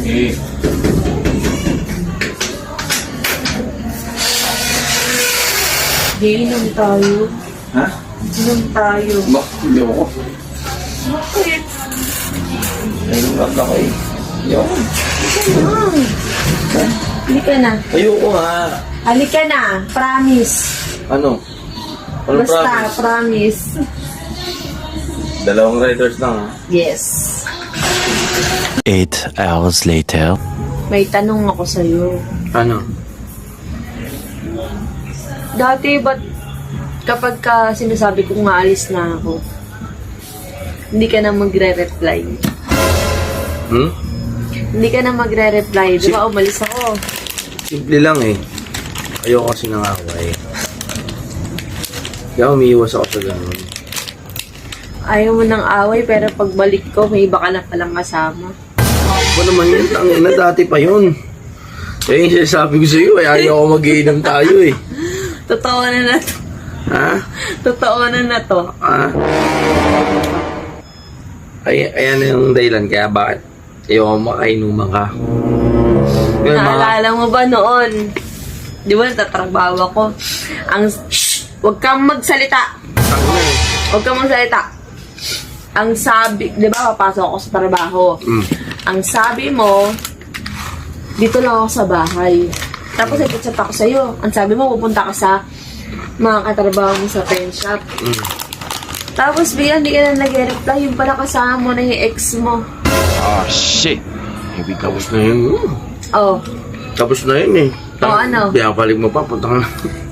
Eh. Inom tayo. Ha? Inom tayo. Hindi ako. Bakit? Ayun lang ako eh. Hindi ako. Halika na. Ayoko nga. Halika na. Promise. Ano? Ano Basta, promise? promise. 2 riders lang ha. Yes. 8 hours later. May tanong ako sa'yo. Ano? Dati ba't kapag ka sinasabi kong maalis na ako, hindi ka na magre-reply? Hmm? Hindi ka na magre-reply. Di ba umalis ako? Simple lang eh. Ayoko kasi nang away. Kaya umiiwas ako sa ganun. Ayaw mo ng away pero pagbalik ko, may iba ka na palang kasama. Ano naman yun? Tangina, dati pa yun. Kaya yung sinasabi ko sa'yo, ay ayaw ako mag-iinam tayo eh. Totoo na na to. Ha? Totoo na to. Ha? Ayan na yung dahilan kaya bakit ayaw makainuman ka. Ngayon, Naalala mo ba noon? Di ba natatrabaho ako? Huwag kang magsalita. Huwag kang magsalita. Ang sabi, di ba papasok ako sa trabaho? Ang sabi mo, dito lang ako sa bahay. Tapos nag-chat ako sa'yo. Ang sabi mo, pupunta ka sa mga katrabaho mo sa pen shop. Tapos bigyan, hindi ka na nag-reply. Yung pala kasama mo na yung ex mo. Oh shit. Here we go. Tapos na yun. Oh, Tapos na yun eh. Oo, ano? Pinapalik mo pa, punta ka na.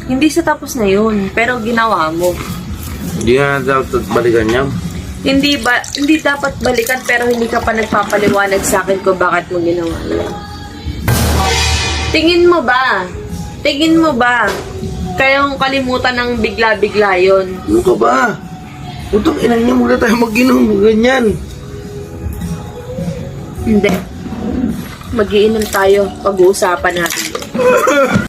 hindi sa tapos na yun. Pero ginawa mo. Hindi nga dapat balikan niya. Hindi dapat balikan pero hindi ka pa nagpapaliwanag sa akin kung bakit mo ginawa yun. Tingin mo ba? Tingin mo ba? Kaya kong kalimutan ng bigla-bigla yun. Ano ka ba? Putang ina niya, muna tayo mag-inom. Ganyan. Hindi. Mag-iinom tayo. Pag-uusapan natin.